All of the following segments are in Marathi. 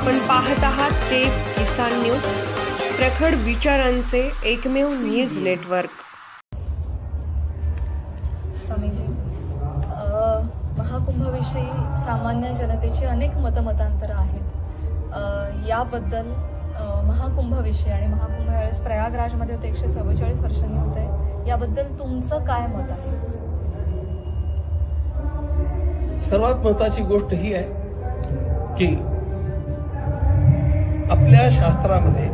आपण पाहत आहात तेज किसान न्यूज, प्रखर विचारांचे एकमेव न्यूज नेटवर्क। स्वामीजी, महाकुंभाविषयी सामान्य जनतेची अनेक मतमतांतर आहेत। याबद्दल महाकुंभाविषयी आणि महाकुंभ यावेळेस प्रयागराजमध्ये होते 144 वर्षांनी होत आहे, याबद्दल तुमचं काय मत आहे? सर्वात महत्त्वाची गोष्ट ही आहे की आपल्या शास्त्रामध्ये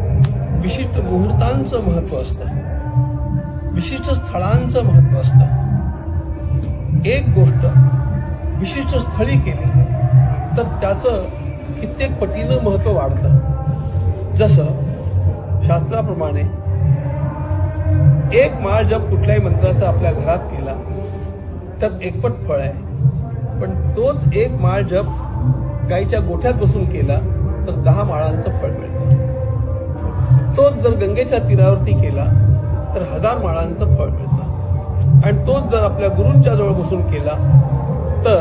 विशिष्ट मुहूर्तांचं महत्त्व असतं, विशिष्ट स्थळांचं महत्त्व असतं। एक गोष्ट विशिष्ट स्थळी केली तर त्याचं कित्येक पटीनं महत्त्व वाढतं। जसं शास्त्राप्रमाणे एक माळ जप कुठल्याही मंत्राचा आपल्या घरात केला तर एकपट फळ आहे, पण तोच एक माळ जप गाईच्या गोठ्यात बसून केला तर 10 माळांचं फळ मिळतं। तोच जर गंगेच्या तीरावरती केला तर 1000 माळांचं फळ मिळतं, आणि तोच जर आपल्या गुरूंच्या जवळ बसून केला तर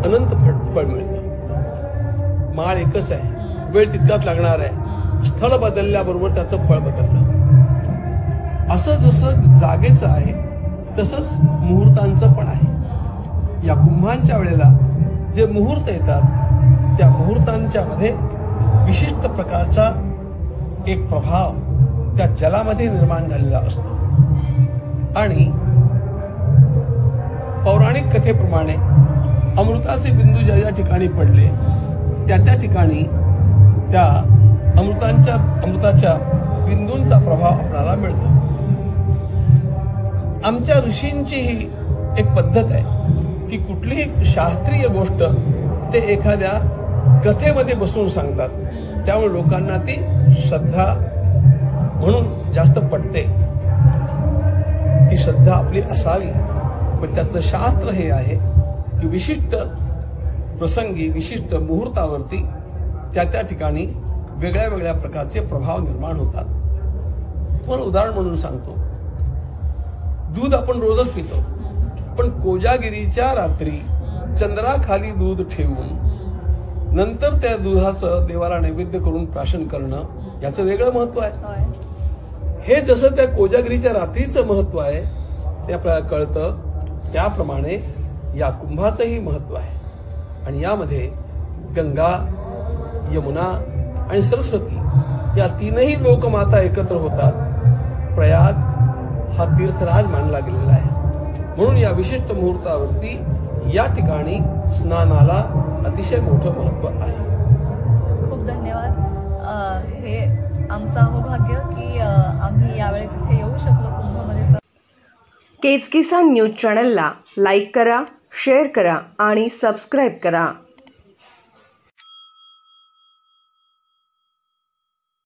अनंत फळ मिळतं। माळ एकच आहे, वेळ तितकाच लागणार आहे, स्थळ बदलल्याबरोबर त्याचं फळ बदललं। असं जसं जागेचं आहे तसंच मुहूर्तांचं पण आहे। या कुंभांच्या वेळेला जे मुहूर्त येतात त्या मुहूर्तांच्या मध्ये विशिष्ट प्रकारचा एक प्रभाव त्या जलामध्ये निर्माण झालेला असतो, आणि पौराणिक कथेप्रमाणे अमृताचे बिंदू ज्या ज्या ठिकाणी पडले त्या ठिकाणी त्या अमृताच्या बिंदूंचा प्रभाव आपल्याला मिळतो। आमच्या ऋषींची ही एक पद्धत आहे की कुठलीही शास्त्रीय गोष्ट ते एखाद्या कथेमध्ये बसून सांगतात, त्यामुळे लोकांना ती श्रद्धा म्हणून जास्त पटते। ती श्रद्धा आपली असावी, पण त्यातलं शास्त्र हे आहे की विशिष्ट प्रसंगी विशिष्ट मुहूर्तावरती त्या ठिकाणी वेगळ्या वेगळ्या प्रकारचे प्रभाव निर्माण होतात। पण उदाहरण म्हणून सांगतो, दूध आपण रोजच पितो, पण कोजागिरीच्या रात्री चंद्राखाली दूध ठेवून नंतर त्या दुधाचं देवाला नैवेद्य करून प्राशन करणं याचं वेगळं महत्व आहे। हे जसं त्या कोजागिरीच्या रात्रीचं महत्व आहे ते आपल्याला कळतं, त्याप्रमाणे या कुंभाचंही महत्व आहे। आणि यामध्ये गंगा, यमुना आणि सरस्वती या तीनही लोकमाता एकत्र होतात। प्रयाग हा तीर्थराज मानला गेलेला आहे, म्हणून या विशिष्ट मुहूर्तावरती या ठिकाणी स्नानाला अतिशय मोठं महत्व आहे। खूप धन्यवाद। हे आमचं अहोभाग्य की आम्ही यावेळेस इथे येऊ शकलो कुंभामध्ये। तेज किसान न्यूज चॅनलला लाईक करा, शेअर करा आणि सबस्क्राईब करा।